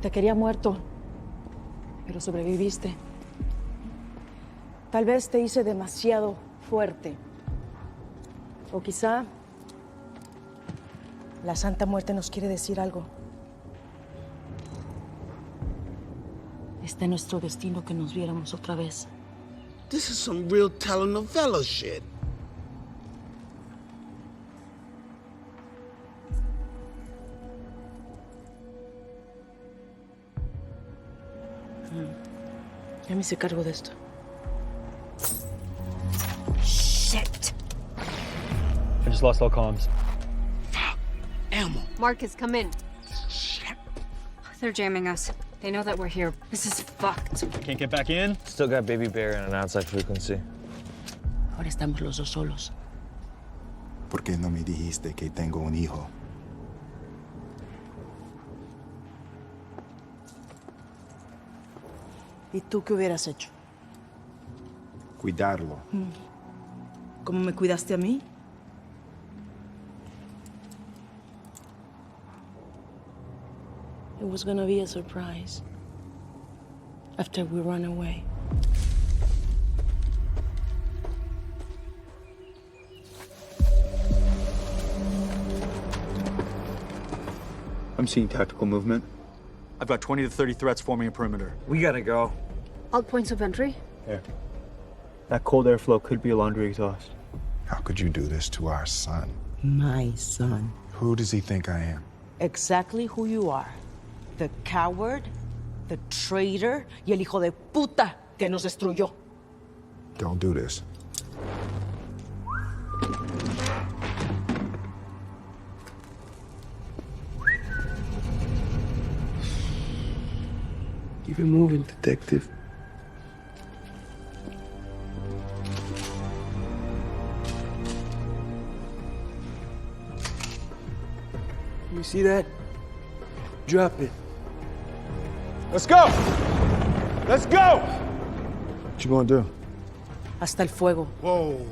Te quería muerto, pero sobreviviste. Tal vez te hice demasiado fuerte. O quizá la Santa Muerte nos quiere decir algo. Está en nuestro destino que nos viéramos otra vez. This is some real telenovela shit. Ya me hice cargo de esto. Shit. I just lost all comms. Elmo. Marcus, come in. Shit. They're jamming us. They know that we're here. This is fucked. Can't get back in? Still got Baby Bear and an outside frequency. Ahora estamos los dos solos. ¿Por qué no me dijiste que tengo un hijo? ¿Y tú qué hubieras hecho? Cuidarlo. ¿Cómo me cuidaste a mí? It was gonna be a surprise after we run away. I'm seeing tactical movement. I've got 20 to 30 threats forming a perimeter. We gotta go. All points of entry? There. That cold airflow could be a laundry exhaust. How could you do this to our son? My son. Who does he think I am? Exactly who you are. The coward, the traitor, y el hijo de puta que nos destruyó. Don't do this. Keep it moving, detective. You see that? Drop it. Let's go! Let's go! What you gonna do? Hasta el fuego. Whoa.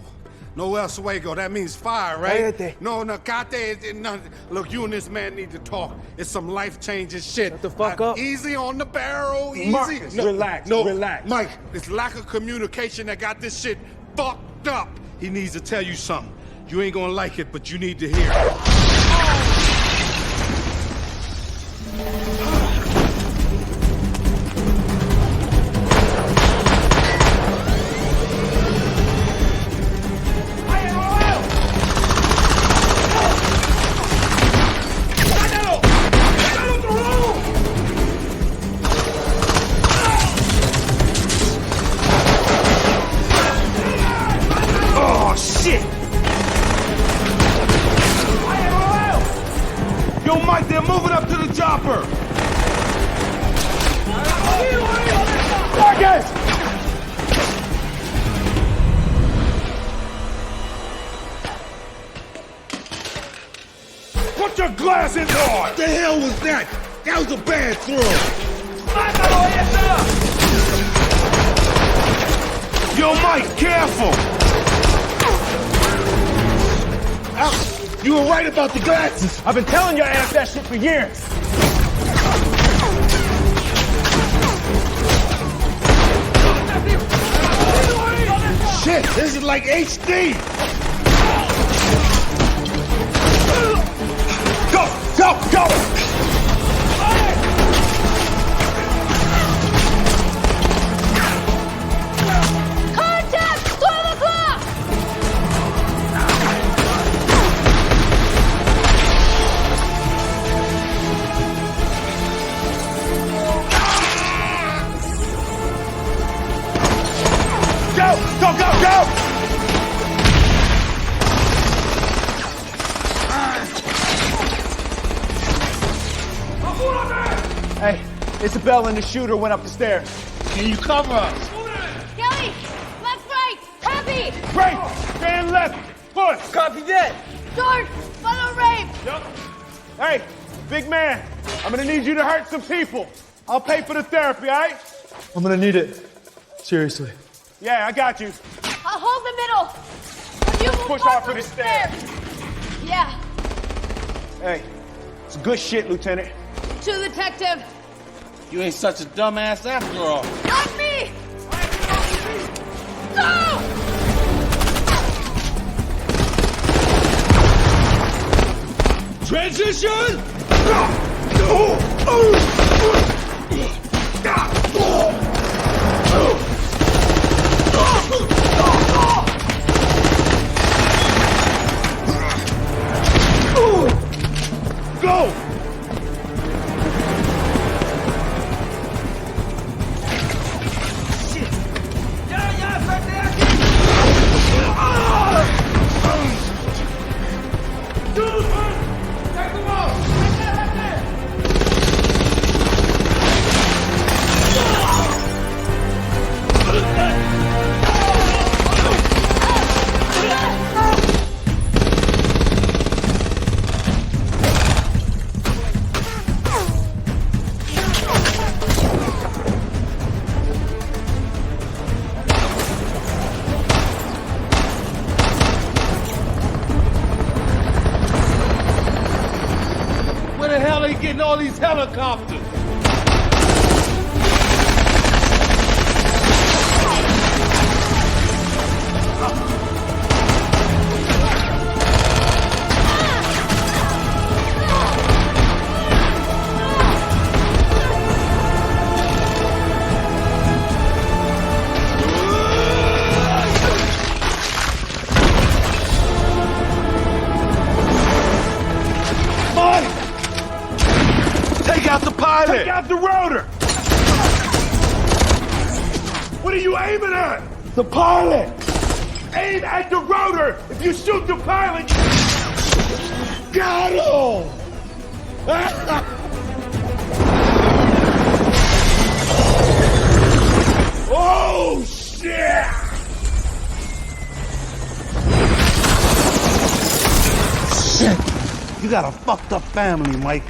No el fuego. That means fire, right? Cállate. No, cate. No. Look, you and this man need to talk. It's some life-changing shit. Shut the fuck up. Easy on the barrel. Easy. Marcus, relax, relax. Mike, it's lack of communication that got this shit fucked up. He needs to tell you something. You ain't gonna like it, but you need to hear it. Yo, Mike, they're moving up to the chopper. Marcus! Put your glasses on! What the hell was that? That was a bad throw. Yo, Mike, careful! You were right about the glasses. I've been telling your ass that shit for years. Shit, this is like HD. Go! Contact! 12 o'clock! Go! Hey, Isabel and the shooter went up the stairs. Can you cover us? Kelly! Left, right! Copy! Right! Stand left! Push! Copy that! George! Follow Rafe! Yup. Hey, big man, I'm gonna need you to hurt some people. I'll pay for the therapy, all right? I'm gonna need it. Seriously. Yeah, I got you. I'll hold the middle! You will Push walk off for on the stairs. Yeah. Hey, it's good shit, Lieutenant. To the detective. You ain't such a dumbass after all. On me! Go! Transition! Go! Where the hell are you getting all these helicopters? Take out the pilot! Take out the rotor! What are you aiming at? The pilot! Aim at the rotor! If you shoot the pilot... Got him! Oh, shit! Shit! You got a fucked up family, Mike.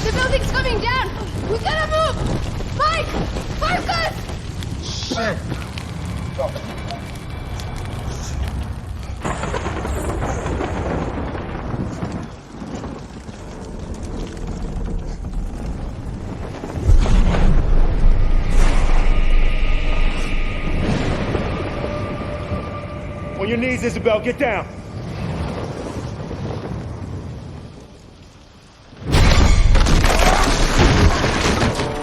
The building's coming down! We gotta move! Mike! Focus! Shit! On your knees, Isabel, get down.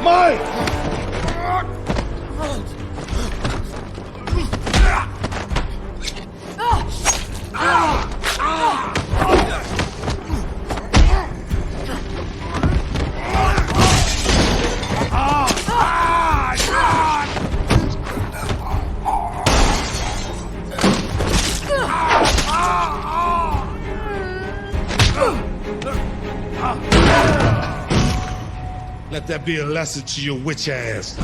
Mike! Let that be a lesson to your witch ass.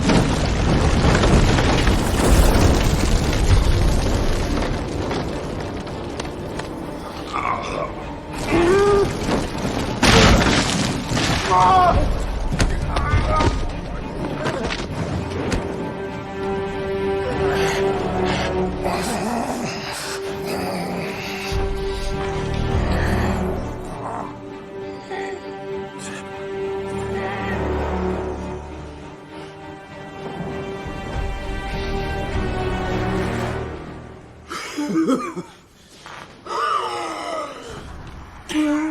Yeah.